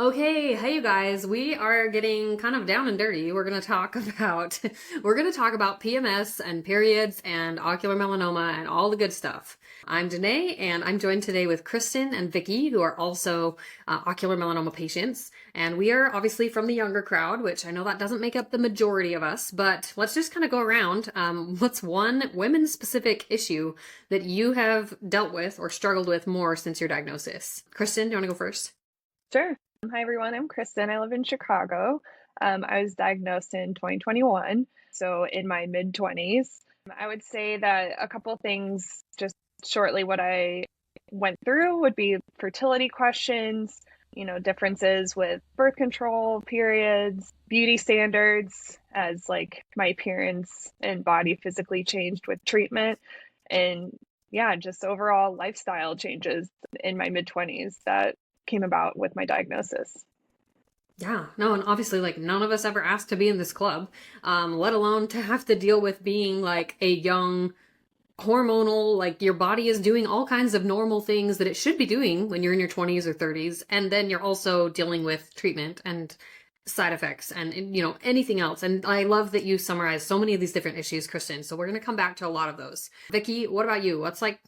Okay, hey you guys, we are getting kind of down and dirty. We're going to talk about PMS and periods and ocular melanoma and all the good stuff. I'm Danet and I'm joined today with Kristen and Vikki, who are also ocular melanoma patients. And we are obviously from the younger crowd, which I know that doesn't make up the majority of us, but let's just kind of go around. What's one women-specific issue that you have dealt with or struggled with more since your diagnosis? Kristen, do you want to go first? Sure. Hi, everyone. I'm Kristen. I live in Chicago. I was diagnosed in 2021, so in my mid 20s. I would say that a couple things, just shortly, what I went through would be fertility questions, differences with birth control, periods, beauty standards, as like my appearance and body physically changed with treatment, and yeah, just overall lifestyle changes in my mid 20s that came about with my diagnosis. Yeah, no, and obviously, like, none of us ever asked to be in this club, let alone to have to deal with being like a young hormonal, like, your body is doing all kinds of normal things that it should be doing when you're in your 20s or 30s, and then you're also dealing with treatment and side effects and anything else. And I love that you summarize so many of these different issues, Kristen. So we're going to come back to a lot of those. Vikki, what about you? What's like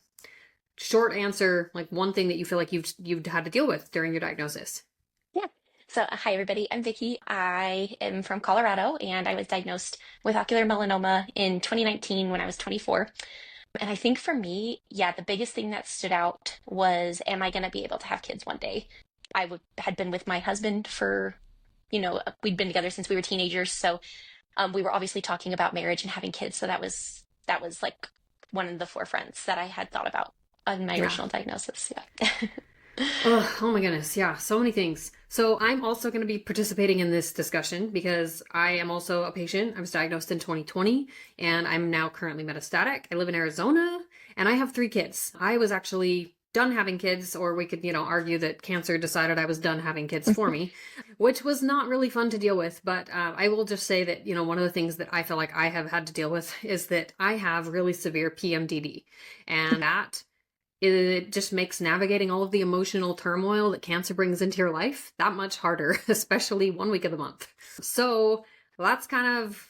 short answer, like one thing that you feel like you've had to deal with during your diagnosis? Yeah. Hi everybody. I'm Vicky. I am from Colorado and I was diagnosed with ocular melanoma in 2019 when I was 24. And I think for me, yeah, the biggest thing that stood out was, am I going to be able to have kids one day? Had been with my husband for, we'd been together since we were teenagers. So we were obviously talking about marriage and having kids. So that was like one of the forefronts that I had thought about on my Yeah. original diagnosis. Yeah. Oh my goodness. Yeah, so many things. So I'm also going to be participating in this discussion because I am also a patient. I was diagnosed in 2020 and I'm now currently metastatic. I live in Arizona and I have three kids. I was actually done having kids, or we could, argue that cancer decided I was done having kids for me, which was not really fun to deal with. But I will just say that, one of the things that I feel like I have had to deal with is that I have really severe PMDD. And that it just makes navigating all of the emotional turmoil that cancer brings into your life that much harder, especially 1 week of the month. So that's kind of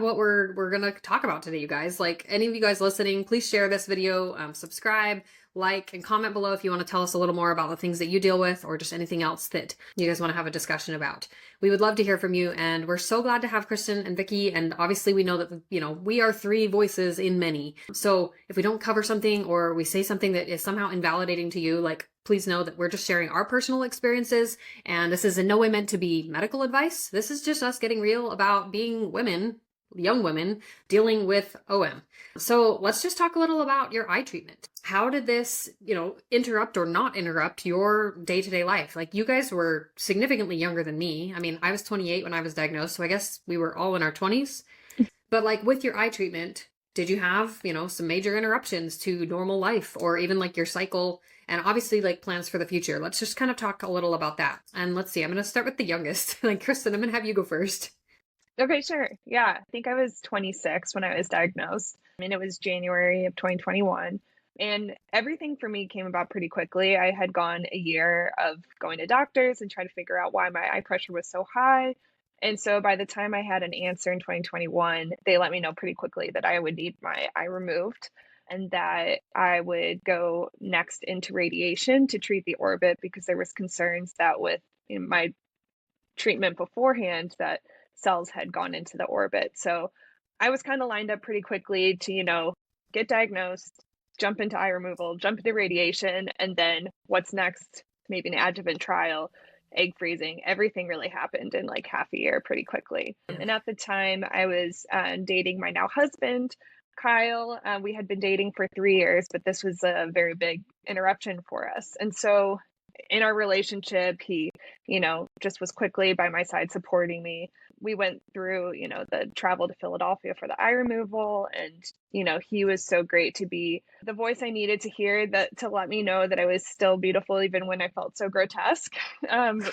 what we're gonna talk about today, you guys. Like, any of you guys listening, please share this video, subscribe, like, and comment below if you want to tell us a little more about the things that you deal with, or just anything else that you guys want to have a discussion about. We would love to hear from you, and we're so glad to have Kristen and Vikki. And obviously, we know that we are three voices in many. So if we don't cover something or we say something that is somehow invalidating to you, like, please know that we're just sharing our personal experiences, and this is in no way meant to be medical advice. This is just us getting real about being women, young women, dealing with OM. So let's just talk a little about your eye treatment. How did this, interrupt or not interrupt your day-to-day life? Like, you guys were significantly younger than me. I mean, I was 28 when I was diagnosed, so I guess we were all in our 20s. But like, with your eye treatment, did you have, some major interruptions to normal life, or even like your cycle, and obviously like plans for the future? Let's just kind of talk a little about that. And let's see, I'm going to start with the youngest. Like, Kristen, I'm going to have you go first. Okay, sure. Yeah, I think I was 26 when I was diagnosed. I mean, it was January of 2021. And everything for me came about pretty quickly. I had gone a year of going to doctors and trying to figure out why my eye pressure was so high. And so by the time I had an answer in 2021, they let me know pretty quickly that I would need my eye removed and that I would go next into radiation to treat the orbit, because there was concerns that with my treatment beforehand that cells had gone into the orbit. So I was kind of lined up pretty quickly to, get diagnosed, jump into eye removal, jump into radiation, and then what's next? Maybe an adjuvant trial, egg freezing. Everything really happened in like half a year pretty quickly. And at the time, I was dating my now husband, Kyle. We had been dating for 3 years, but this was a very big interruption for us. And so in our relationship, he, just was quickly by my side supporting me. We went through, the travel to Philadelphia for the eye removal. And, he was so great to be the voice I needed to hear, that to let me know that I was still beautiful, even when I felt so grotesque.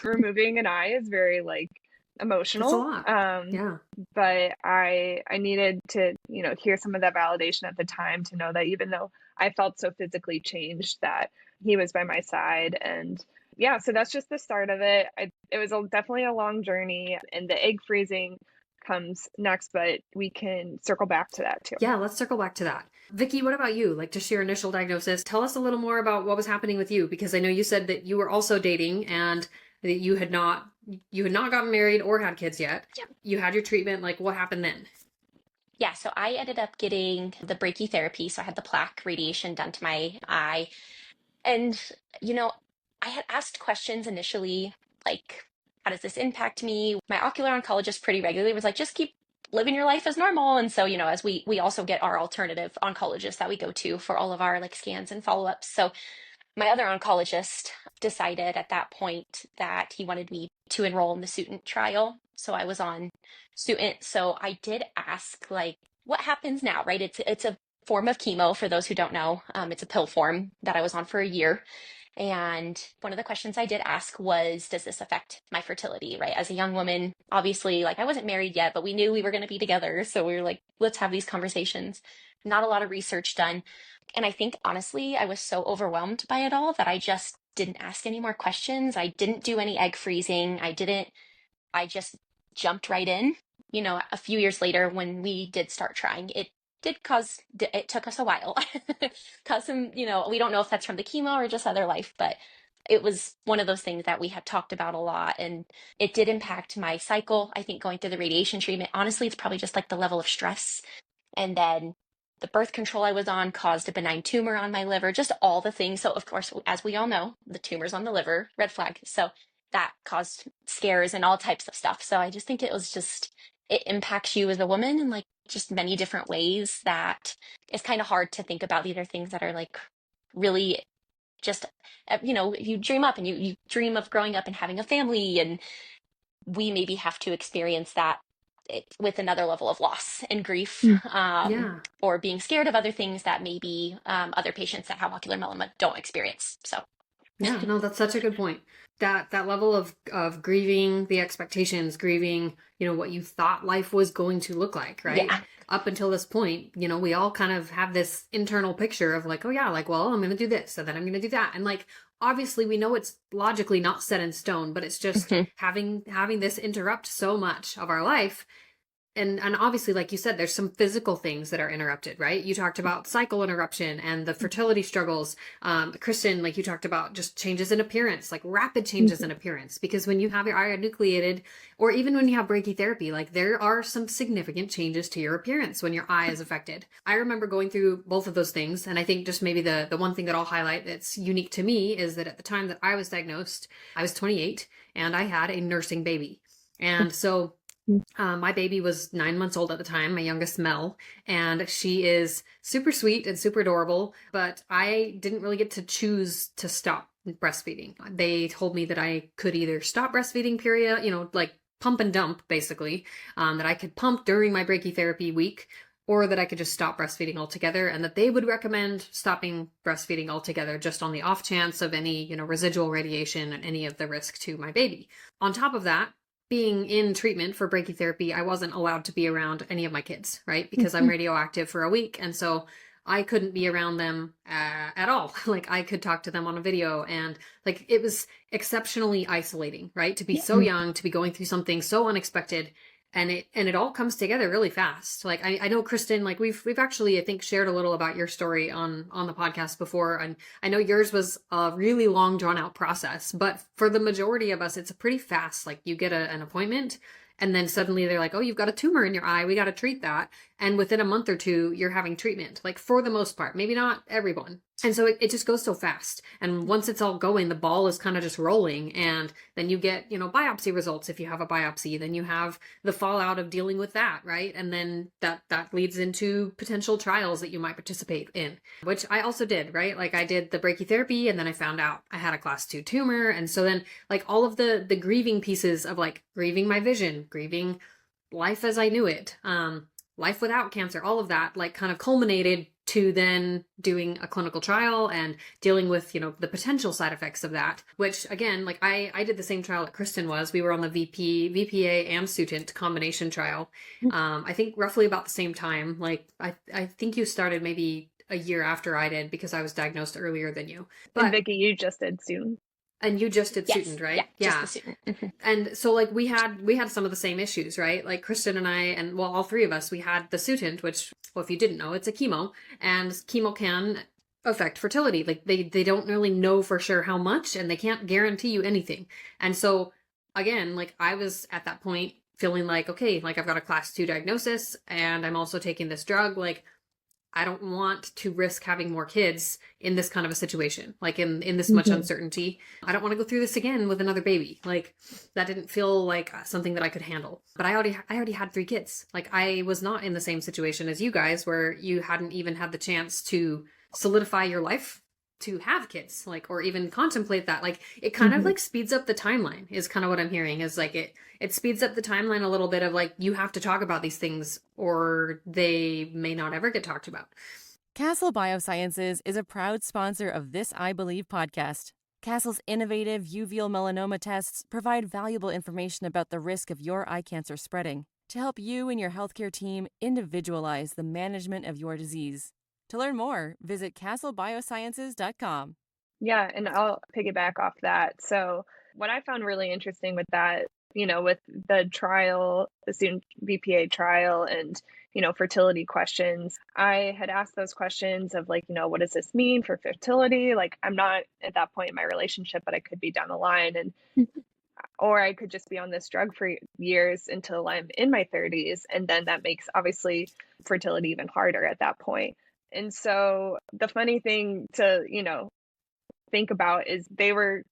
Removing an eye is very like That's a emotional. lot. Yeah. But I needed to, hear some of that validation at the time, to know that even though I felt so physically changed, that he was by my side. And yeah, so that's just the start of it. It was definitely a long journey, and the egg freezing comes next, but we can circle back to that too. Yeah, let's circle back to that. Vikki, what about you? Like, just your initial diagnosis. Tell us a little more about what was happening with you, because I know you said that you were also dating and that you had not gotten married or had kids yet. Yep. You had your treatment. Like, what happened then? Yeah, so I ended up getting the brachytherapy. So I had the plaque radiation done to my eye. And, you know, I had asked questions initially, like, how does this impact me? My ocular oncologist pretty regularly was like, just keep living your life as normal. And so, as we also get our alternative oncologist that we go to for all of our like scans and follow-ups. So my other oncologist decided at that point that he wanted me to enroll in the Sutent trial. So I was on Sutent. So I did ask, like, what happens now, right? It's a form of chemo for those who don't know. It's a pill form that I was on for a year. And one of the questions I did ask was, does this affect my fertility, right? As a young woman, obviously, like I wasn't married yet, but we knew we were going to be together. So we were like, let's have these conversations. Not a lot of research done. And I think honestly, I was so overwhelmed by it all that I just didn't ask any more questions. I didn't do any egg freezing. I just jumped right in. A few years later, when we did start trying, it took us a while. Cause some, we don't know if that's from the chemo or just other life, but it was one of those things that we had talked about a lot. And it did impact my cycle. I think going through the radiation treatment, honestly, it's probably just like the level of stress. And then the birth control I was on caused a benign tumor on my liver, just all the things. So, of course, as we all know, the tumors on the liver, red flag. So that caused scares and all types of stuff. So I just think it impacts you as a woman in like just many different ways that it's kind of hard to think about. These are things that are like really just, you dream up and you dream of growing up and having a family, and we maybe have to experience that with another level of loss and grief, Yeah. or being scared of other things that maybe other patients that have ocular melanoma don't experience. So Yeah, no, that's such a good point. That level of grieving the expectations, grieving, what you thought life was going to look like, right? yeah. Up until this point, we all kind of have this internal picture of like, oh yeah, like, well, I'm going to do this, and then I'm going to do that. And like, obviously we know it's logically not set in stone, but it's just Mhm. having this interrupt so much of our life. And obviously, like you said, there's some physical things that are interrupted, right? You talked about cycle interruption and the fertility struggles. Kristen, like you talked about just changes in appearance, like rapid changes in appearance. Because when you have your eye enucleated, or even when you have brachytherapy, like there are some significant changes to your appearance when your eye is affected. I remember going through both of those things. And I think just maybe the one thing that I'll highlight that's unique to me is that at the time that I was diagnosed, I was 28 and I had a nursing baby. And so my baby was 9 months old at the time, my youngest Mel, and she is super sweet and super adorable, but I didn't really get to choose to stop breastfeeding. They told me that I could either stop breastfeeding, period, like pump and dump, basically, that I could pump during my brachytherapy week, or that I could just stop breastfeeding altogether, and that they would recommend stopping breastfeeding altogether just on the off chance of any, residual radiation and any of the risk to my baby. On top of that, being in treatment for brachytherapy, I wasn't allowed to be around any of my kids, right? Because I'm radioactive for a week. And so I couldn't be around them at all. Like I could talk to them on a video, and like it was exceptionally isolating, right? To be so young, to be going through something so unexpected. And it all comes together really fast. Like I know, Kristen, like we've actually, I think, shared a little about your story on the podcast before, and I know yours was a really long drawn out process, but for the majority of us it's a pretty fast, like you get an appointment and then suddenly they're like, oh, you've got a tumor in your eye, we got to treat that, and within a month or two you're having treatment, like for the most part, maybe not everyone. And so it just goes so fast. And once it's all going, the ball is kind of just rolling. And then you get, biopsy results. If you have a biopsy, then you have the fallout of dealing with that, right? And then that leads into potential trials that you might participate in, which I also did, right? Like I did the brachytherapy, and then I found out I had a class 2 tumor. And so then like all of the grieving pieces of like grieving my vision, grieving life as I knew it, life without cancer, all of that like kind of culminated to then doing a clinical trial and dealing with, the potential side effects of that, which again, like I did the same trial that Kristen was. We were on the VPA and Sutent combination trial. I think roughly about the same time. Like I think you started maybe a year after I did because I was diagnosed earlier than you. And Vikki, you just did soon. And you just did Yes. Suited, right? Yeah. Just the student. Mhm. And so like we had some of the same issues, right? Like Kristen and I, and well, all three of us, we had the Suited, which, well, if you didn't know, it's a chemo, and chemo can affect fertility. Like they don't really know for sure how much, and they can't guarantee you anything. And so again, like I was at that point feeling like, okay, like I've got a class 2 diagnosis and I'm also taking this drug. Like I don't want to risk having more kids in this kind of a situation, like in this much uncertainty. I don't want to go through this again with another baby. Like that didn't feel like something that I could handle. But I already had 3 kids. Like I was not in the same situation as you guys where you hadn't even had the chance to solidify your life to have kids, like, or even contemplate that. Like it kind of like speeds up the timeline is kind of what I'm hearing, is like it speeds up the timeline a little bit of like, you have to talk about these things or they may not ever get talked about. Castle Biosciences is a proud sponsor of this I Believe podcast. Castle's innovative uveal melanoma tests provide valuable information about the risk of your eye cancer spreading to help you and your healthcare team individualize the management of your disease. To learn more, visit castlebiosciences.com. Yeah, and I'll piggyback off that. So, what I found really interesting with that, with the trial, the student BPA trial, and, fertility questions, I had asked those questions of like, what does this mean for fertility? Like, I'm not at that point in my relationship, but I could be down the line, and or I could just be on this drug for years until I'm in my 30s. And then that makes obviously fertility even harder at that point. And so the funny thing to, think about is they were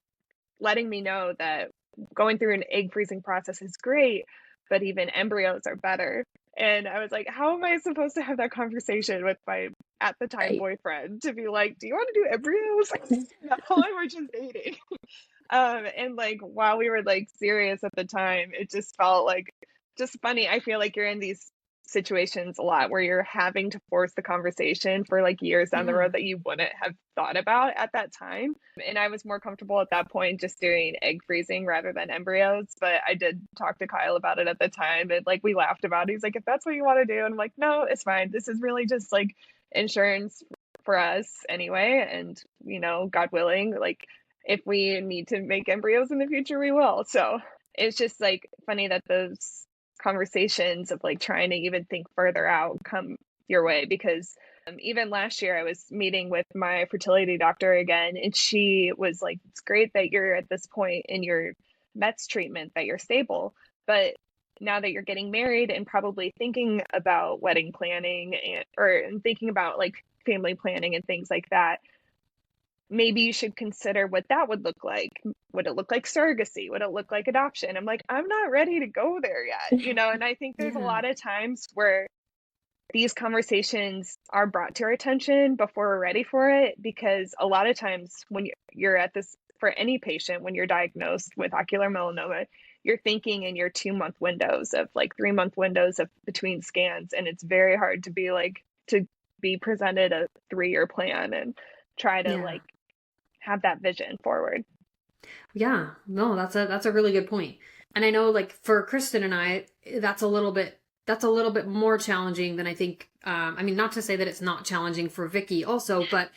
letting me know that going through an egg freezing process is great, but even embryos are better. And I was like, how am I supposed to have that conversation with my at the time Right. boyfriend to be like, do you want to do embryos? No, we're just dating. And like while we were like serious at the time, it just felt like just funny. I feel like you're in these situations a lot where you're having to force the conversation for like years down the Yeah. road that you wouldn't have thought about at that time. And I was more comfortable at that point just doing egg freezing rather than embryos. But I did talk to Kyle about it at the time, and like we laughed about it. He's like, if that's what you want to do. And I'm like, no, it's fine. This is really just like insurance for us anyway. And, God willing, like if we need to make embryos in the future, we will. So it's just like funny that those conversations of like trying to even think further out come your way, because even last year I was meeting with my fertility doctor again, and she was like, it's great that you're at this point in your meds treatment that you're stable, but now that you're getting married and probably thinking about wedding planning and thinking about like family planning and things like that, maybe you should consider what that would look like. Would it look like surrogacy? Would it look like adoption? I'm like, I'm not ready to go there yet, and I think there's a lot of times where these conversations are brought to our attention before we're ready for it, because a lot of times when you're at this, for any patient, when you're diagnosed with ocular melanoma, you're thinking in your 2-month windows of like 3-month windows of between scans. And it's very hard to be presented a 3-year plan and try to like have that vision forward. Yeah, no, that's a really good point. And I know like for Kristen and I, that's a little bit more challenging than I think. I mean, not to say that it's not challenging for Vikki also, but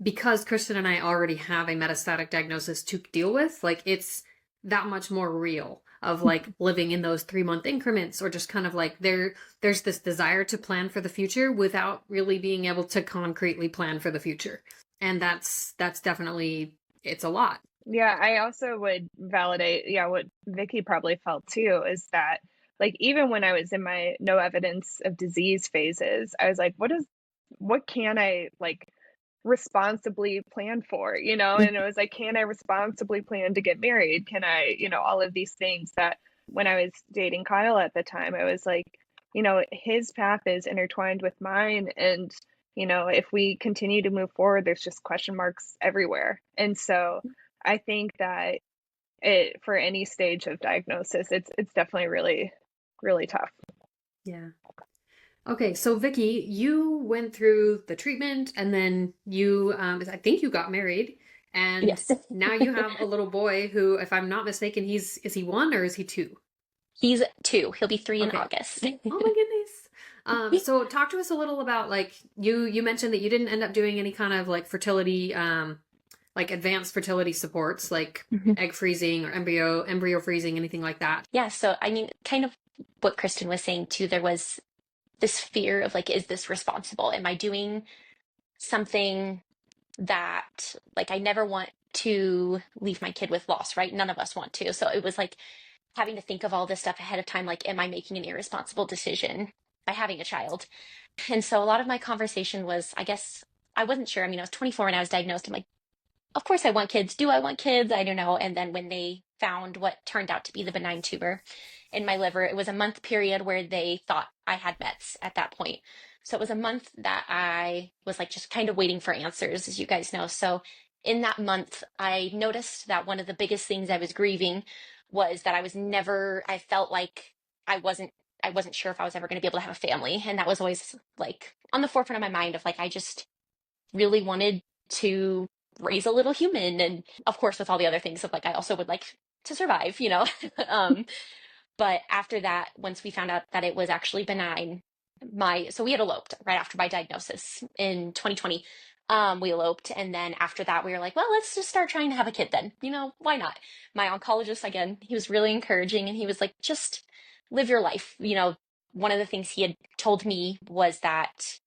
because Kristen and I already have a metastatic diagnosis to deal with, like it's that much more real of like living in those 3-month increments, or just kind of like there's this desire to plan for the future without really being able to concretely plan for the future. And that's definitely, it's a lot. Yeah, I also would validate, what Vikki probably felt too, is that like even when I was in my no evidence of disease phases, I was like, what can I like responsibly plan for, and it was like, can I responsibly plan to get married? Can I, all of these things that when I was dating Kyle at the time, I was like, his path is intertwined with mine. And, if we continue to move forward, there's just question marks everywhere. And so I think that for any stage of diagnosis, it's definitely really, really tough. Yeah. Okay, so Vikki, you went through the treatment and then you, I think you got married, and Yes. now you have a little boy who, if I'm not mistaken, is he 1 or is he 2? He's 2. He'll be 3 in Okay. August. Oh my goodness. So talk to us a little about like you mentioned that you didn't end up doing any kind of like fertility like advanced fertility supports, like Mhm. egg freezing or embryo freezing, anything like that. Yeah, so I mean, kind of what Kristen was saying too, there was this fear of like, is this responsible? Am I doing something that like I never want to leave my kid with loss, right? None of us want to. So it was like having to think of all this stuff ahead of time, like, am I making an irresponsible decision by having a child? And so a lot of my conversation was, I guess, I wasn't sure. I mean, I was 24 when I was diagnosed. I'm like, of course I want kids. Do I want kids? I don't know. And then when they found what turned out to be the benign tumor in my liver, it was a month period where they thought I had mets at that point. So it was a month that I was like just kind of waiting for answers, as you guys know. So in that month, I noticed that one of the biggest things I was grieving was that I felt like I wasn't sure if I was ever going to be able to have a family. And that was always like on the forefront of my mind of like, I just really wanted to raise a little human. And of course, with all the other things of like, I also would like to survive, you know? um, but after that, once we found out that it was actually benign, so we had eloped right after my diagnosis in 2020. We eloped. And then after that, we were like, well, let's just start trying to have a kid then. You know, why not? My oncologist, again, he was really encouraging and he was like, just live your life. You know, one of the things he had told me was that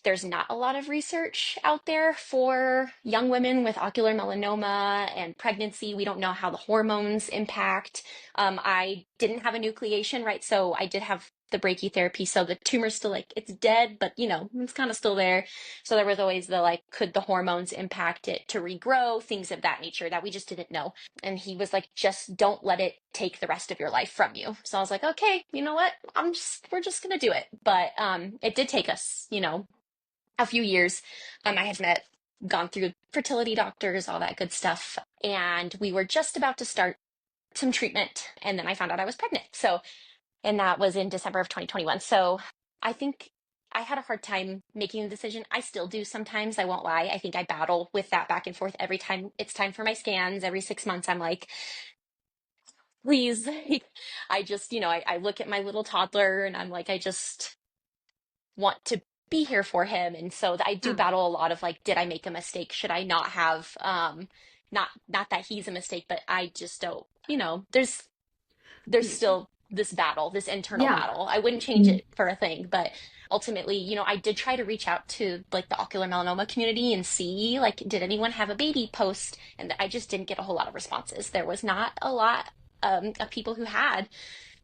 there's not a lot of research out there for young women with ocular melanoma and pregnancy. We don't know how the hormones impact. I didn't have a nucleation, right? So I did have the brachytherapy. So the tumor's still like, it's dead, but you know, it's kind of still there. So there was always the like, could the hormones impact it to regrow, things of that nature that we just didn't know. And he was like, just don't let it take the rest of your life from you. So I was like, okay, you know what? We're just going to do it. But it did take us, you know, a few years. I had gone through fertility doctors, all that good stuff. And we were just about to start some treatment. And then I found out I was pregnant. So, and that was in December of 2021. So I think I had a hard time making the decision. I still do sometimes. I won't lie. I think I battle with that back and forth every time it's time for my scans. Every 6 months, I'm like, please. I just, you know, I look at my little toddler and I'm like, I just want to be here for him. And so I do Yeah. battle a lot of like, did I make a mistake? Should I not have, not that he's a mistake, but I just don't, you know, there's still this battle, this internal Yeah. battle. I wouldn't change it for a thing, but ultimately, you know, I did try to reach out to like the ocular melanoma community and see like, did anyone have a baby post? And I just didn't get a whole lot of responses. There was not a lot of people who had.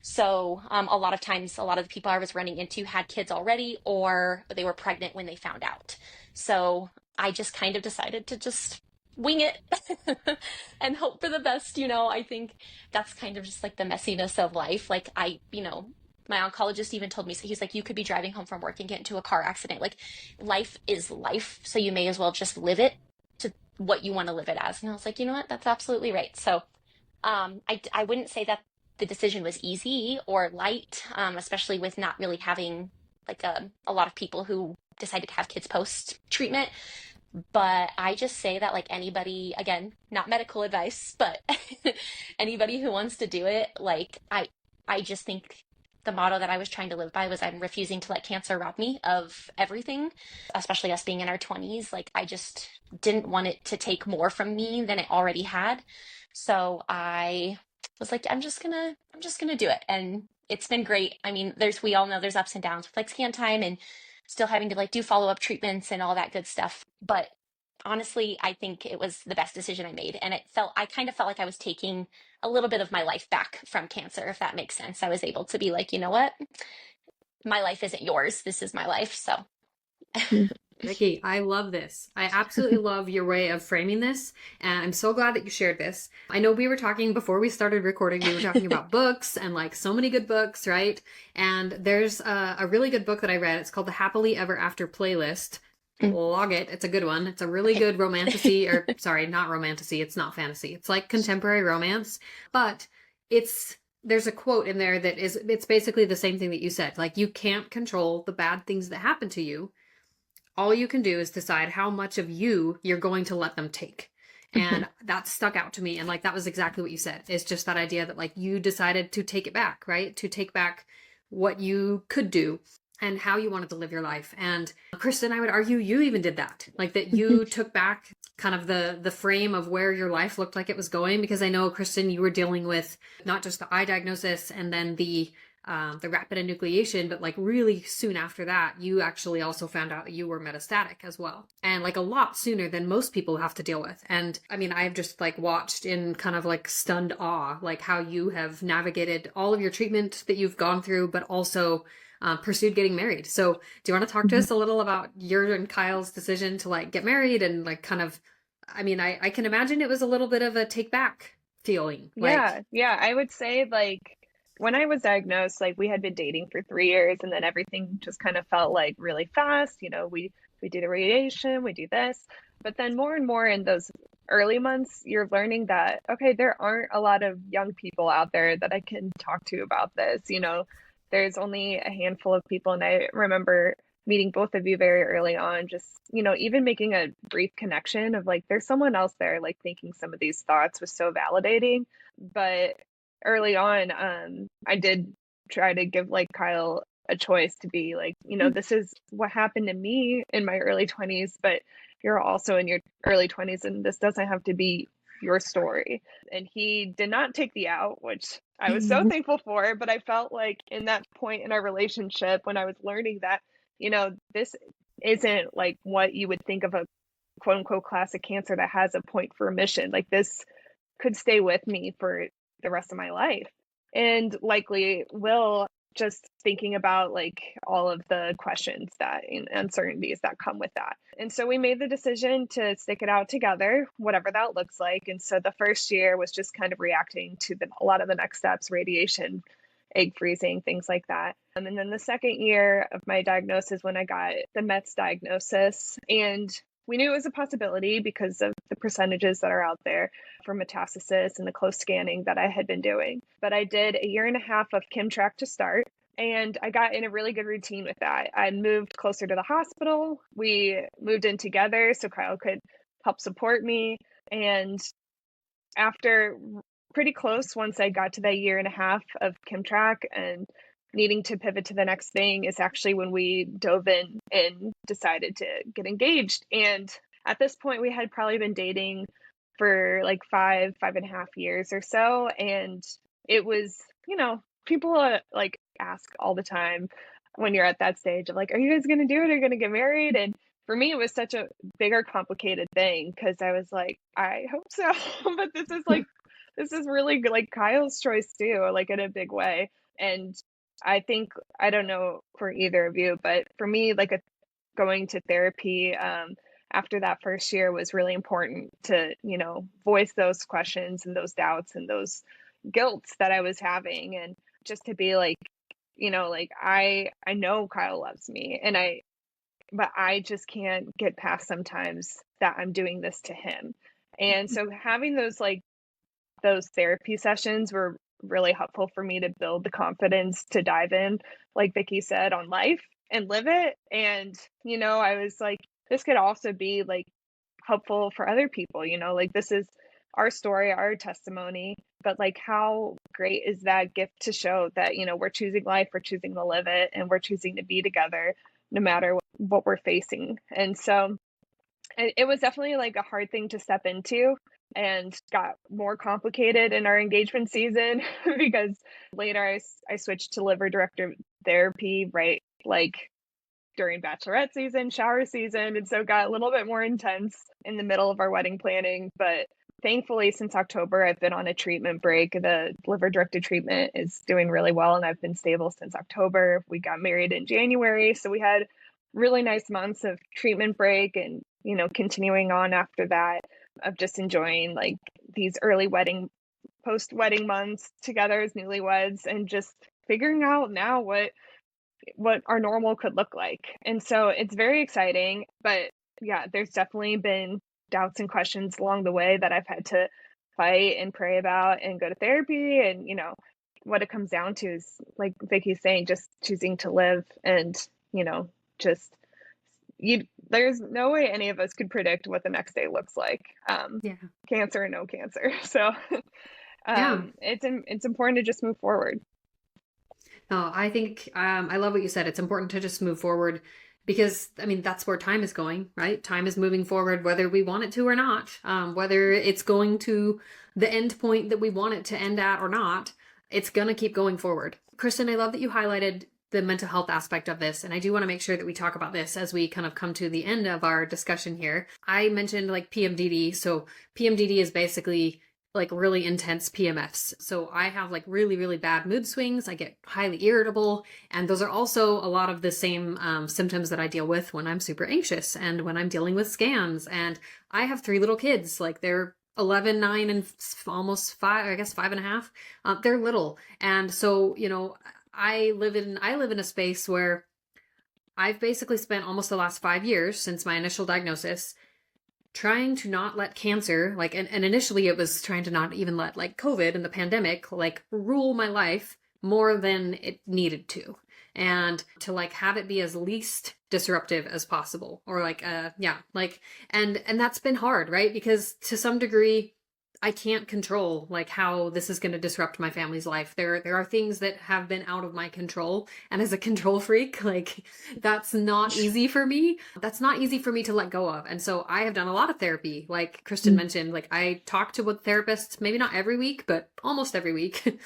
So a lot of times, a lot of the people I was running into had kids already, or they were pregnant when they found out. So I just kind of decided to just wing it and hope for the best. You know, I think that's kind of just like the messiness of life. Like you know, my oncologist even told me, so he's like, you could be driving home from work and get into a car accident. Like life is life. So you may as well just live it to what you want to live it as. And I was like, you know what? That's absolutely right. So I wouldn't say that the decision was easy or light, especially with not really having like a lot of people who decided to have kids post treatment. But I just say that like anybody, again, not medical advice, but anybody who wants to do it, like I just think the motto that I was trying to live by was I'm refusing to let cancer rob me of everything, especially us being in our 20s. Like I just didn't want it to take more from me than it already had. So I was like, I'm just gonna do it. And it's been great. I mean, we all know there's ups and downs with like scan time and still having to like do follow-up treatments and all that good stuff. But honestly, I think it was the best decision I made. And I kind of felt like I was taking a little bit of my life back from cancer, if that makes sense. I was able to be like, you know what? My life isn't yours. This is my life. So Vikki, I love this. I absolutely love your way of framing this, and I'm so glad that you shared this. I know we were talking before we started recording, we were talking about books and like so many good books, right? And there's a really good book that I read. It's called The Happily Ever After Playlist. Log it. It's a good one. It's a really good romantasy, or sorry, not romantasy. It's not fantasy. It's like contemporary romance, but there's a quote in there that it's basically the same thing that you said. Like you can't control the bad things that happen to you. All you can do is decide how much of you're going to let them take. And that stuck out to me. And like, that was exactly what you said. It's just that idea that like you decided to take it back, right? To take back what you could do and how you wanted to live your life. And Kristen, I would argue you even did that. Like that you took back kind of the frame of where your life looked like it was going? Because I know, Kristen, you were dealing with not just the eye diagnosis and then the rapid enucleation, but like really soon after that, you actually also found out that you were metastatic as well. And like a lot sooner than most people have to deal with. And I mean, I've just like watched in kind of like stunned awe, like how you have navigated all of your treatment that you've gone through, but also pursued getting married. So do you want to talk to us a little about your and Kyle's decision to like get married and like kind of, I mean, I can imagine it was a little bit of a take back feeling. Yeah, yeah. I would say like when I was diagnosed, like we had been dating for 3 years and then everything just kind of felt like really fast. We do the radiation, we do this. But then more and more in those early months, you're learning that, okay, there aren't a lot of young people out there that I can talk to about this. There's only a handful of people. And I remember meeting both of you very early on, just, even making a brief connection of like, there's someone else there, like thinking some of these thoughts was so validating. But early on, I did try to give like Kyle a choice to be like, this is what happened to me in my early 20s, but you're also in your early 20s and this doesn't have to be your story. And he did not take the out, which I was so thankful for. But I felt like in that point in our relationship, when I was learning that, this isn't like what you would think of a quote unquote classic cancer that has a point for remission. Like this could stay with me for the rest of my life and likely will, just thinking about like all of the questions that and uncertainties that come with that. And so we made the decision to stick it out together, whatever that looks like. And so the first year was just kind of reacting to a lot of the next steps, radiation, egg freezing, things like that. And then the second year of my diagnosis, when I got the Mets diagnosis, and we knew it was a possibility because of the percentages that are out there for metastasis and the close scanning that I had been doing. But I did a year and a half of Kimtrack to start, and I got in a really good routine with that. I moved closer to the hospital. We moved in together so Kyle could help support me. And after pretty close, once I got to that year and a half of Kimtrack and needing to pivot to the next thing, is actually when we dove in and decided to get engaged. And at this point, we had probably been dating for like 5.5 years or so. And it was, people like ask all the time when you're at that stage of like, are you guys going to do it? Are you going to get married? And for me, it was such a bigger, complicated thing because I was like, I hope so. But this is really like Kyle's choice too, like in a big way. And I think, I don't know for either of you, but for me, like going to therapy after that first year was really important to, voice those questions and those doubts and those guilts that I was having. And just to be like, like I know Kyle loves me but I just can't get past sometimes that I'm doing this to him. And so having those therapy sessions were really helpful for me to build the confidence to dive in, like Vikki said, on life and live it. And, I was like, this could also be like helpful for other people, like this is our story, our testimony, but like how great is that gift to show that, we're choosing life, we're choosing to live it, and we're choosing to be together no matter what we're facing. And so it was definitely like a hard thing to step into and got more complicated in our engagement season because later I switched to liver directed therapy, right? Like during bachelorette season, shower season. And so it got a little bit more intense in the middle of our wedding planning. But thankfully, since October, I've been on a treatment break. The liver directed treatment is doing really well, and I've been stable since October. We got married in January. So we had really nice months of treatment break and, continuing on after that of just enjoying like these early post-wedding months together as newlyweds and just figuring out now what our normal could look like. And so it's very exciting, but yeah, there's definitely been doubts and questions along the way that I've had to fight and pray about and go to therapy. And, what it comes down to is, like Vikki's saying, just choosing to live and, just there's no way any of us could predict what the next day looks like. Cancer or no cancer. So it's important to just move forward. No, I think I love what you said. It's important to just move forward because I mean, that's where time is going, right? Time is moving forward, whether we want it to or not, whether it's going to the end point that we want it to end at or not, it's going to keep going forward. Kristen, I love that you highlighted the mental health aspect of this. And I do want to make sure that we talk about this as we kind of come to the end of our discussion here. I mentioned like PMDD. So PMDD is basically like really intense PMFs. So I have like really, really bad mood swings. I get highly irritable. And those are also a lot of the same symptoms that I deal with when I'm super anxious and when I'm dealing with scams. And I have 3 little kids, like they're 11, 9, and almost 5, I guess 5.5. They're little. And so, you know, I live in a space where I've basically spent almost the last 5 years since my initial diagnosis trying to not let cancer, like, and initially it was trying to not even let like COVID and the pandemic like rule my life more than it needed to, and to like have it be as least disruptive as possible, or like and that's been hard, right? Because to some degree I can't control like how this is going to disrupt my family's life. There are things that have been out of my control, and as a control freak, like that's not easy for me. That's not easy for me to let go of. And so I have done a lot of therapy. Like Kristen mentioned, like I talk to a therapist, maybe not every week, but almost every week.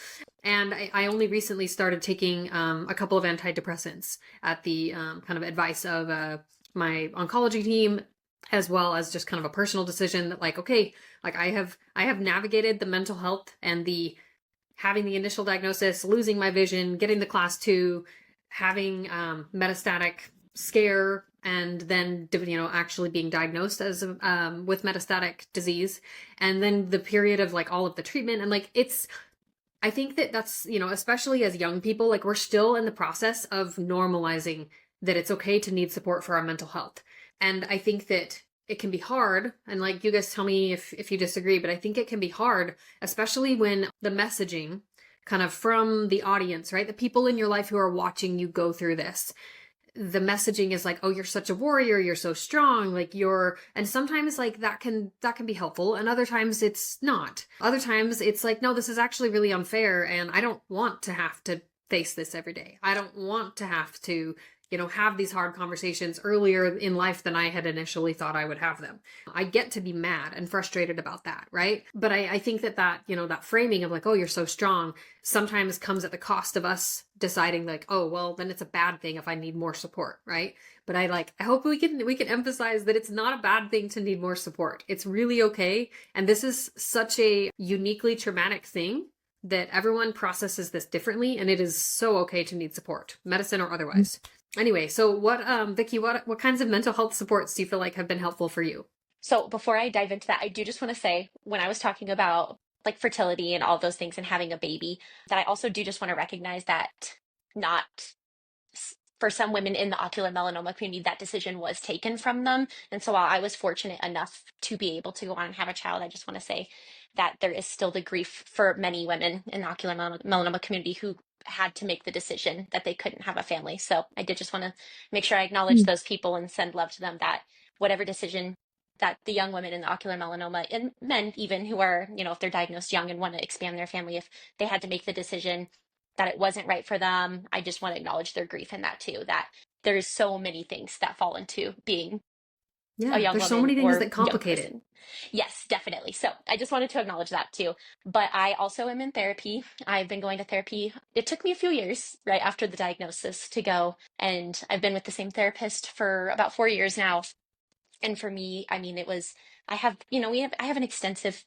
And I only recently started taking a couple of antidepressants at the kind of advice of my oncology team, as well as just kind of a personal decision that like, okay, like I have navigated the mental health and the having the initial diagnosis, losing my vision, getting the class 2, having metastatic scare, and then, you know, actually being diagnosed as with metastatic disease. And then the period of like all of the treatment, and like I think that that's, you know, especially as young people, like we're still in the process of normalizing that it's okay to need support for our mental health. And I think that it can be hard, and like you guys tell me if you disagree, but I think it can be hard, especially when the messaging kind of from the audience, right? The people in your life who are watching you go through this, the messaging is like, oh, you're such a warrior, you're so strong, like and sometimes like that can be helpful, and other times it's not. Other times it's like, no, this is actually really unfair, and I don't want to have to face this every day. I don't want to have to, you know, have these hard conversations earlier in life than I had initially thought I would have them. I get to be mad and frustrated about that, right? But I think that, you know, that framing of like, oh, you're so strong, sometimes comes at the cost of us deciding like, oh, well, then it's a bad thing if I need more support, right? But I hope we can emphasize that it's not a bad thing to need more support. It's really okay. And this is such a uniquely traumatic thing that everyone processes this differently, and it is so okay to need support, medicine or otherwise. Anyway, so what, Vikki, what kinds of mental health supports do you feel like have been helpful for you? So before I dive into that, I do just want to say, when I was talking about like fertility and all those things and having a baby, that I also do just want to recognize that not for some women in the ocular melanoma community, that decision was taken from them. And so while I was fortunate enough to be able to go on and have a child, I just want to say that there is still the grief for many women in the ocular melanoma community who had to make the decision that they couldn't have a family. So I did just want to make sure I acknowledge those people and send love to them, that whatever decision that the young women in the ocular melanoma, and men even who are, you know, if they're diagnosed young and want to expand their family, if they had to make the decision that it wasn't right for them, I just want to acknowledge their grief in that too, that there's so many things that fall into being a young there's woman so many things or that complicate it. Yes, definitely. So I just wanted to acknowledge that too. But I also am in therapy. I've been going to therapy. It took me a few years right after the diagnosis to go. And I've been with the same therapist for about 4 years now. And for me, I mean, I have, you know, I have an extensive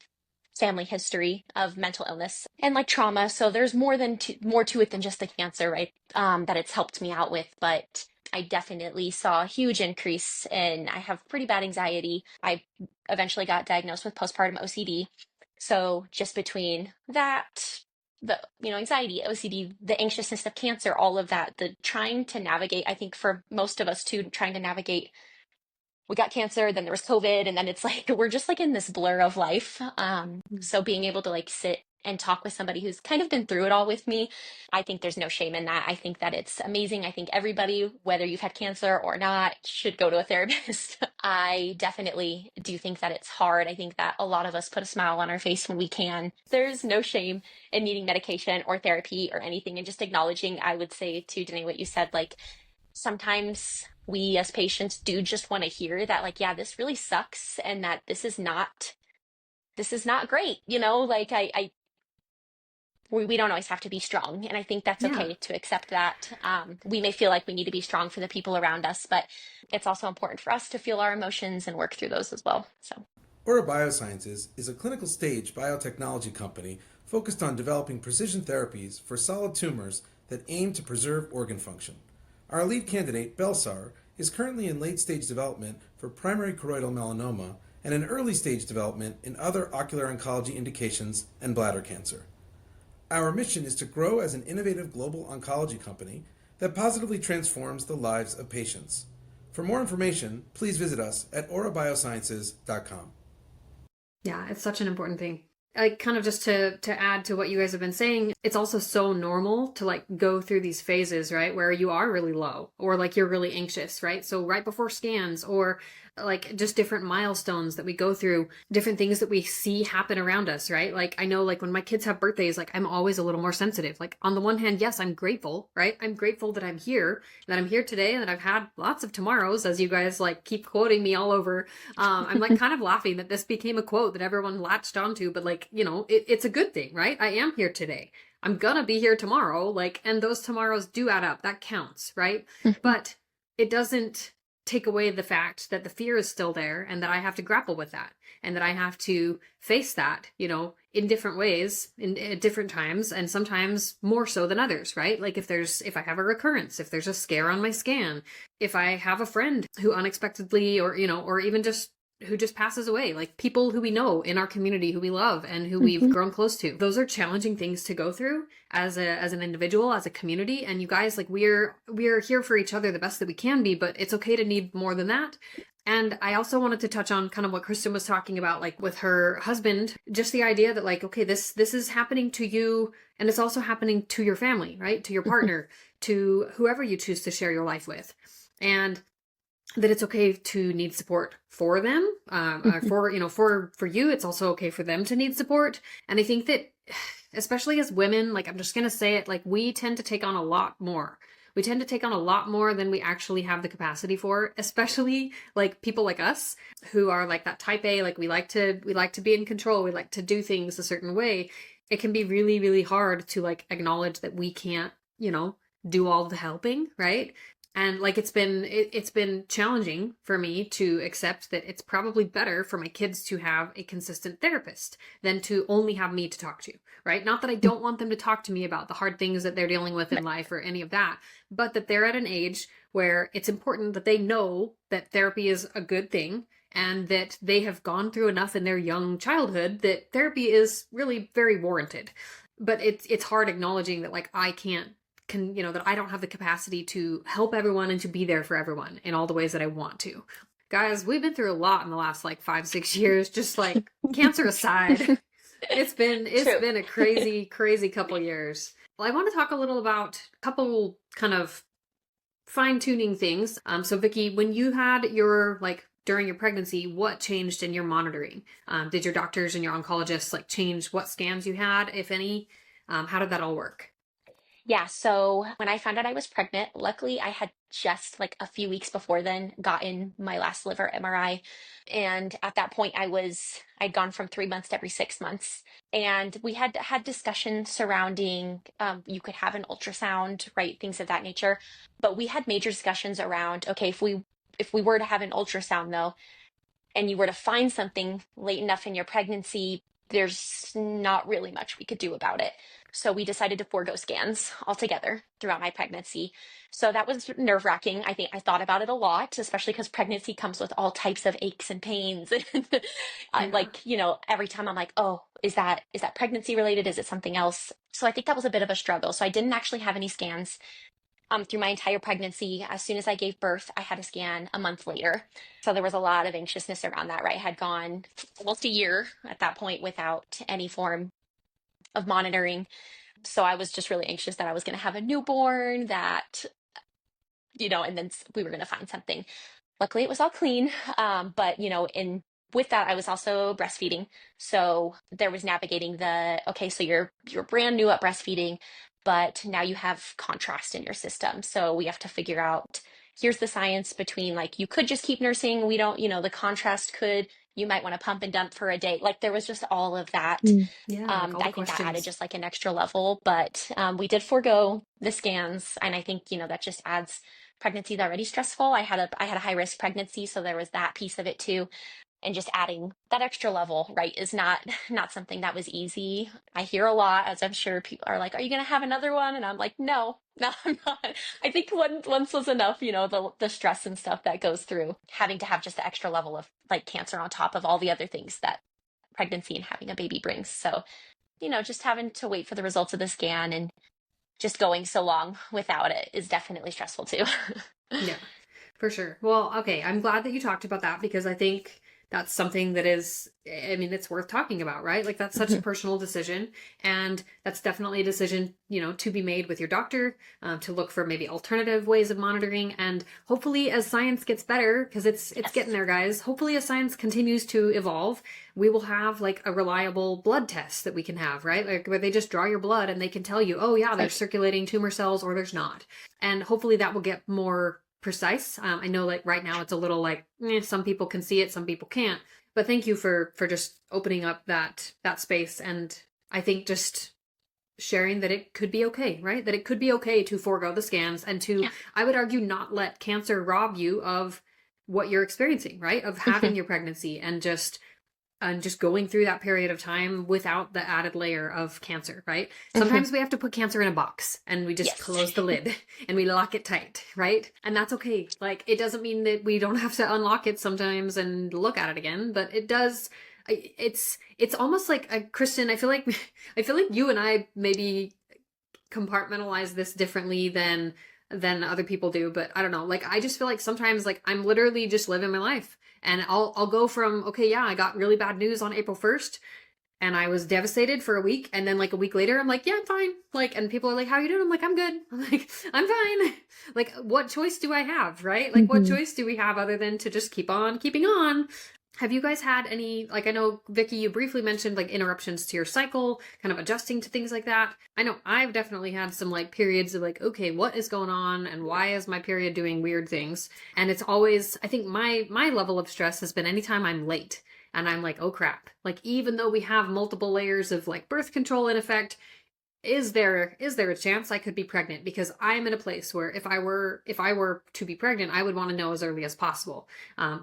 family history of mental illness and like trauma. So there's more to it than just the cancer, right? That it's helped me out with. But I definitely saw a huge increase in, I have pretty bad anxiety. I eventually got diagnosed with postpartum OCD. So just between that, the, you know, anxiety, OCD, the anxiousness of cancer, all of that, the trying to navigate, I think for most of us too, trying to navigate, we got cancer, then there was COVID, and then it's like we're just like in this blur of life. So being able to like sit and talk with somebody who's kind of been through it all with me, I think there's no shame in that. I think that it's amazing. I think everybody, whether you've had cancer or not, should go to a therapist. I definitely do think that it's hard. I think that a lot of us put a smile on our face when we can. There's no shame in needing medication or therapy or anything, and just acknowledging, I would say to Danet what you said, like sometimes we as patients do just want to hear that, like, yeah, this really sucks and that this is not great, like we don't always have to be strong. And I think that's Yeah. okay to accept that. We may feel like we need to be strong for the people around us, but it's also important for us to feel our emotions and work through those as well. So, Aura Biosciences is a clinical stage biotechnology company focused on developing precision therapies for solid tumors that aim to preserve organ function. Our lead candidate, Belsar, is currently in late stage development for primary choroidal melanoma and in early stage development in other ocular oncology indications and bladder cancer. Our mission is to grow as an innovative global oncology company that positively transforms the lives of patients. For more information, please visit us at aurabiosciences.com. Yeah, it's such an important thing. Like, kind of just to add to what you guys have been saying, it's also so normal to like go through these phases, right? Where you are really low or like you're really anxious, right? So right before scans or like just different milestones that we go through, different things that we see happen around us, right? Like I know like when my kids have birthdays, like I'm always a little more sensitive. Like on the one hand, yes, I'm grateful, right? I'm grateful that I'm here, that I'm here today and that I've had lots of tomorrows, as you guys like keep quoting me all over. I'm like kind of laughing that this became a quote that everyone latched onto, but like, it's a good thing, right? I am here today. I'm gonna be here tomorrow, like, and those tomorrows do add up. That counts, right? But it doesn't take away the fact that the fear is still there and that I have to grapple with that and that I have to face that, in different ways, at different times, and sometimes more so than others, right? Like if I have a recurrence, if there's a scare on my scan, if I have a friend who unexpectedly or even just who just passes away, like people who we know in our community who we love and who we've grown close to. Those are challenging things to go through as an individual, as a community. And you guys, like we're here for each other the best that we can be, but it's okay to need more than that. And I also wanted to touch on kind of what Kristen was talking about, like with her husband, just the idea that like, okay, this is happening to you and it's also happening to your family, right? To your partner, to whoever you choose to share your life with. And that it's okay to need support for them, for you, it's also okay for them to need support. And I think that especially as women, like I'm just going to say it, like we tend to take on a lot more. We tend to take on a lot more than we actually have the capacity for, especially like people like us who are like that type A, like we like to be in control. We like to do things a certain way. It can be really, really hard to like acknowledge that we can't, do all the helping, right? And like it's been challenging for me to accept that it's probably better for my kids to have a consistent therapist than to only have me to talk to, right? Not that I don't want them to talk to me about the hard things that they're dealing with in life or any of that, but that they're at an age where it's important that they know that therapy is a good thing and that they have gone through enough in their young childhood that therapy is really very warranted. But it's hard acknowledging that like I can't that I don't have the capacity to help everyone and to be there for everyone in all the ways that I want to. Guys, we've been through a lot in the last like 5-6 years, just like cancer aside. It's been a crazy, crazy couple years. Well, I want to talk a little about a couple kind of fine-tuning things. So Vikki, when you had your during your pregnancy, what changed in your monitoring? Did your doctors and your oncologists like change what scans you had, if any? How did that all work? Yeah, so when I found out I was pregnant, luckily I had just like a few weeks before then gotten my last liver MRI. And at that point I'd gone from 3 months to every 6 months. And we had had discussions surrounding you could have an ultrasound, right? Things of that nature. But we had major discussions around, okay, if we were to have an ultrasound though, and you were to find something late enough in your pregnancy, there's not really much we could do about it. So we decided to forego scans altogether throughout my pregnancy. So that was nerve-wracking. I think I thought about it a lot, especially because pregnancy comes with all types of aches and pains. Yeah. Every time I'm like, oh, is that pregnancy related? Is it something else? So I think that was a bit of a struggle. So I didn't actually have any scans through my entire pregnancy. As soon as I gave birth, I had a scan a month later. So there was a lot of anxiousness around that, right? I had gone almost a year at that point without any form of monitoring. So I was just really anxious that I was going to have a newborn, and then we were going to find something. Luckily, it was all clean. But with that, I was also breastfeeding. So there was navigating okay, so you're brand new at breastfeeding. but now you have contrast in your system. So we have to figure out, here's the science between like, you could just keep nursing. We don't, the contrast could, you might want to pump and dump for a day. Like there was just all of that. Yeah, like all the I think that added questions. just like an extra level, but we did forego the scans. And I think, that just adds pregnancy is already stressful. I had a high risk pregnancy, so there was that piece of it too. And just adding that extra level, right, is not something that was easy. I hear a lot, as I'm sure people are like, are you going to have another one? And I'm like, no, no, I'm not. I think once was enough, the stress and stuff that goes through having to have just the extra level of like cancer on top of all the other things that pregnancy and having a baby brings. So, just having to wait for the results of the scan and just going so long without it is definitely stressful too. Yeah, for sure. Well, okay, I'm glad that you talked about that because I think that's something that is, I mean, it's worth talking about, right? Like that's such a personal decision, and that's definitely a decision, to be made with your doctor, to look for maybe alternative ways of monitoring, and hopefully as science gets better, because it's Yes. getting there, guys. Hopefully as science continues to evolve, we will have like a reliable blood test that we can have, right? Like where they just draw your blood and they can tell you, oh yeah, there's circulating tumor cells or there's not, and hopefully that will get more precise. I know like right now it's a little like some people can see it, some people can't. But thank you for just opening up that space, and I think just sharing that it could be okay, right? That it could be okay to forego the scans and to, Yeah. I would argue, not let cancer rob you of what you're experiencing, right? Of having your pregnancy and just going through that period of time without the added layer of cancer, right? Sometimes we have to put cancer in a box and we just Yes. close the lid and we lock it tight, right? And that's okay. Like, it doesn't mean that we don't have to unlock it sometimes and look at it again, but it does. It's almost like, Kristen, I feel like you and I maybe compartmentalize this differently than other people do, but I don't know. Like I just feel like sometimes like I'm literally just living my life, and I'll go from, okay, yeah, I got really bad news on April 1st and I was devastated for a week, and then like a week later I'm like, yeah, I'm fine. Like, and people are like, how are you doing? I'm like, I'm good. I'm like, I'm fine. Like, what choice do I have, right? Like what choice do we have other than to just keep on keeping on? Have you guys had any, like, I know, Vikki, you briefly mentioned like interruptions to your cycle, kind of adjusting to things like that. I know I've definitely had some like periods of like, okay, what is going on and why is my period doing weird things? And it's always, I think my level of stress has been anytime I'm late and I'm like, oh crap. Like, even though we have multiple layers of like birth control in effect, is there a chance I could be pregnant? Because I'm in a place where if I were to be pregnant, I would want to know as early as possible,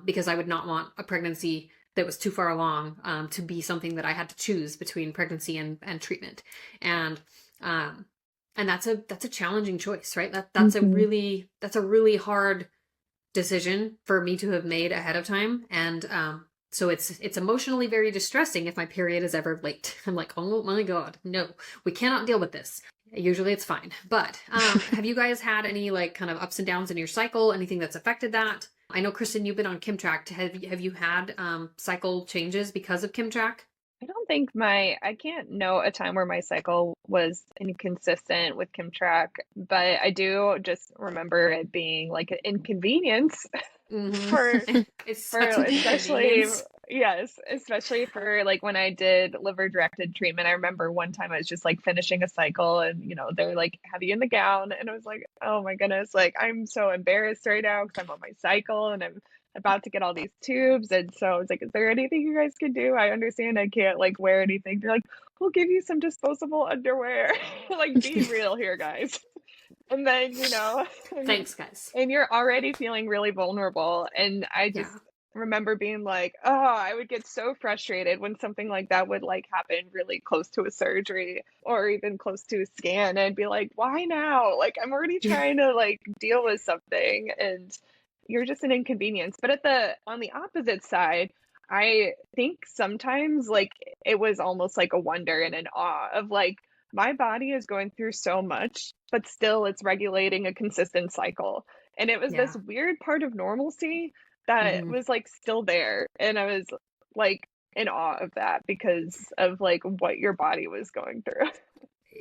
because I would not want a pregnancy that was too far along, to be something that I had to choose between pregnancy and treatment, and that's a challenging choice, right? That's a really hard decision for me to have made ahead of time, and so it's emotionally very distressing if my period is ever late. I'm like, oh my God, no, we cannot deal with this. Usually it's fine. But have you guys had any like kind of ups and downs in your cycle? Anything that's affected that? I know, Kristen, you've been on Kimtrack. Have you had cycle changes because of Kimtrack? I don't think I can't know a time where my cycle was inconsistent with Kimtrack, but I do just remember it being like an inconvenience for It's for such an especially inconvenience. yes, especially for like when I did liver directed treatment. I remember one time I was just like finishing a cycle and they're like, have you in the gown? And I was like, oh my goodness, like I'm so embarrassed right now because I'm on my cycle and I'm about to get all these tubes. And so I was like, is there anything you guys can do? I understand I can't like wear anything. They're like, we'll give you some disposable underwear. Like, be real here, guys. And then, Thanks, guys. and you're already feeling really vulnerable. And I Yeah. just remember being like, oh, I would get so frustrated when something like that would like happen really close to a surgery or even close to a scan. I'd be like, why now? Like, I'm already trying to like deal with something and you're just an inconvenience. But on the opposite side, I think sometimes like it was almost like a wonder and an awe of like, my body is going through so much, but still it's regulating a consistent cycle. And it was this Yeah. weird part of normalcy that Mhm. was like still there. And I was like in awe of that because of like what your body was going through.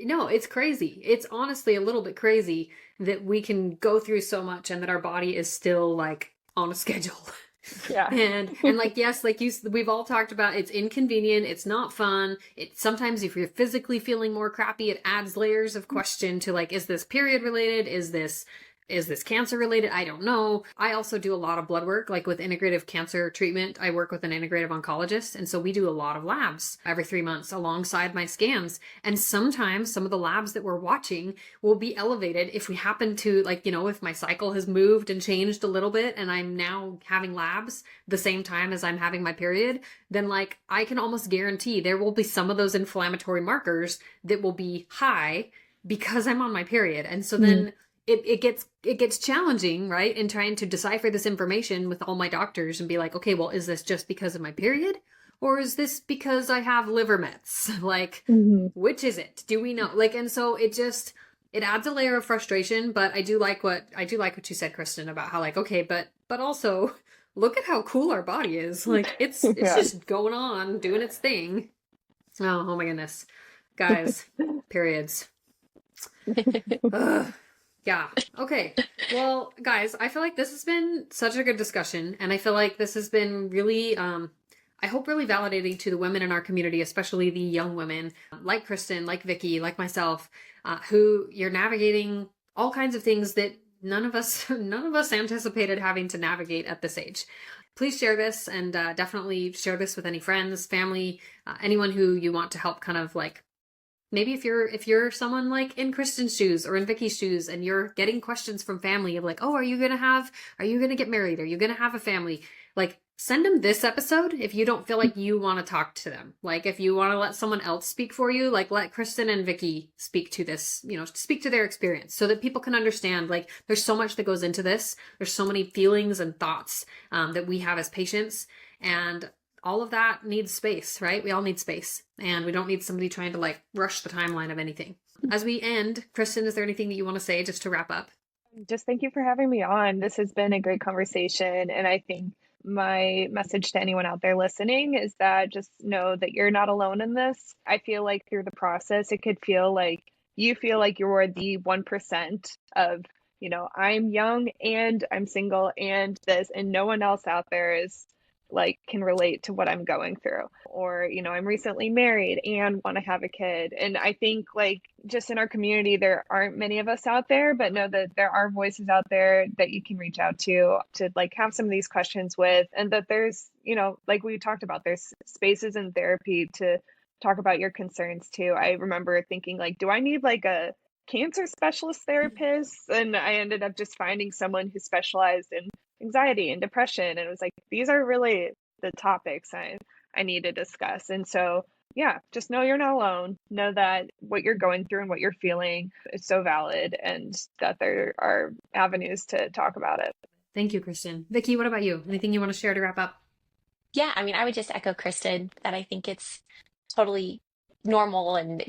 No, it's crazy. It's honestly a little bit crazy that we can go through so much and that our body is still like on a schedule. Yeah. And like, yes, like we've all talked about, it's inconvenient, it's not fun. It sometimes, if you're physically feeling more crappy, it adds layers of question to like, is this period related? Is this cancer related? I don't know. I also do a lot of blood work, like with integrative cancer treatment. I work with an integrative oncologist. And so we do a lot of labs every 3 months alongside my scans. And sometimes some of the labs that we're watching will be elevated if we happen to, like, if my cycle has moved and changed a little bit and I'm now having labs the same time as I'm having my period, then like I can almost guarantee there will be some of those inflammatory markers that will be high because I'm on my period. And so then it gets challenging, right? In trying to decipher this information with all my doctors and be like, okay, well, is this just because of my period? Or is this because I have liver mets? Like, which is it? Do we know? Like, and so it adds a layer of frustration, but I do like what you said, Kristen, about how like, okay, but also look at how cool our body is. Like it's just going on, doing its thing. Oh my goodness. Guys, periods. Ugh. Yeah. Okay. Well, guys, I feel like this has been such a good discussion, and I feel like this has been really, I hope really validating to the women in our community, especially the young women like Kristen, like Vikki, like myself, who you're navigating all kinds of things that none of us anticipated having to navigate at this age. Please share this, and definitely share this with any friends, family, anyone who you want to help kind of like. Maybe if you're someone like in Kristen's shoes or in Vikki's shoes and you're getting questions from family of like, oh, are you going to get married? Are you going to have a family? Like, send them this episode if you don't feel like you want to talk to them. Like, if you want to let someone else speak for you, like let Kristen and Vikki speak to this, speak to their experience so that people can understand, like, there's so much that goes into this. There's so many feelings and thoughts that we have as patients, and all of that needs space, right? We all need space, and we don't need somebody trying to like rush the timeline of anything. As we end, Kristen, is there anything that you want to say just to wrap up? Just thank you for having me on. This has been a great conversation. And I think my message to anyone out there listening is that just know that you're not alone in this. I feel like through the process, it could feel like you feel like you're the 1% of, I'm young and I'm single and this, and no one else out there is like can relate to what I'm going through. Or, I'm recently married and want to have a kid. And I think like just in our community, there aren't many of us out there, but know that there are voices out there that you can reach out to like have some of these questions with, and that there's, like we talked about, there's spaces in therapy to talk about your concerns too. I remember thinking like, do I need like a cancer specialist therapist? And I ended up just finding someone who specialized in anxiety and depression. And it was like, these are really the topics I need to discuss. And so, yeah, just know you're not alone. Know that what you're going through and what you're feeling is so valid, and that there are avenues to talk about it. Thank you, Kristen. Vikki, what about you? Anything you want to share to wrap up? Yeah, I mean, I would just echo Kristen that I think it's totally normal, and if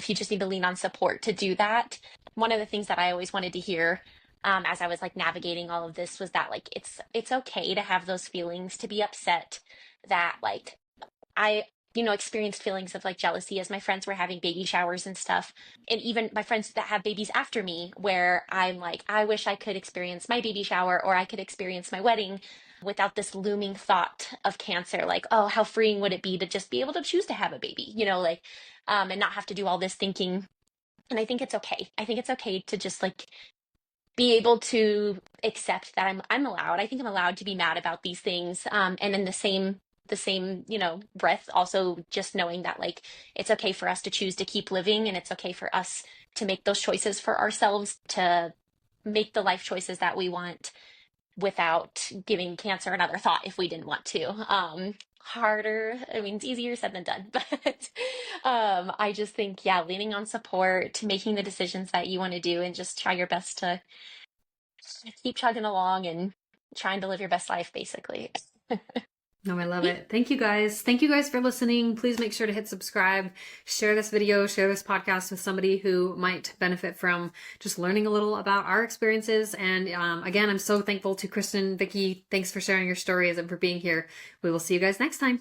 you just need to lean on support to do that. One of the things that I always wanted to hear as I was like navigating all of this was that like it's okay to have those feelings, to be upset, that like I experienced feelings of like jealousy as my friends were having baby showers and stuff, and even my friends that have babies after me, where I'm like, I wish I could experience my baby shower or I could experience my wedding without this looming thought of cancer. Like, oh, how freeing would it be to just be able to choose to have a baby, like and not have to do all this thinking. And I think it's okay. I think it's okay to just like be able to accept that I'm allowed. I think I'm allowed to be mad about these things. And in the same breath, also just knowing that like it's okay for us to choose to keep living, and it's okay for us to make those choices for ourselves, to make the life choices that we want without giving cancer another thought if we didn't want to. Harder, I mean, it's easier said than done, but I just think, yeah, leaning on support, making the decisions that you want to do, and just try your best to keep chugging along and trying to live your best life, basically. No, I love it. Thank you guys. Thank you guys for listening. Please make sure to hit subscribe, share this video, share this podcast with somebody who might benefit from just learning a little about our experiences. And again, I'm so thankful to Kristen, Vikki. Thanks for sharing your stories and for being here. We will see you guys next time.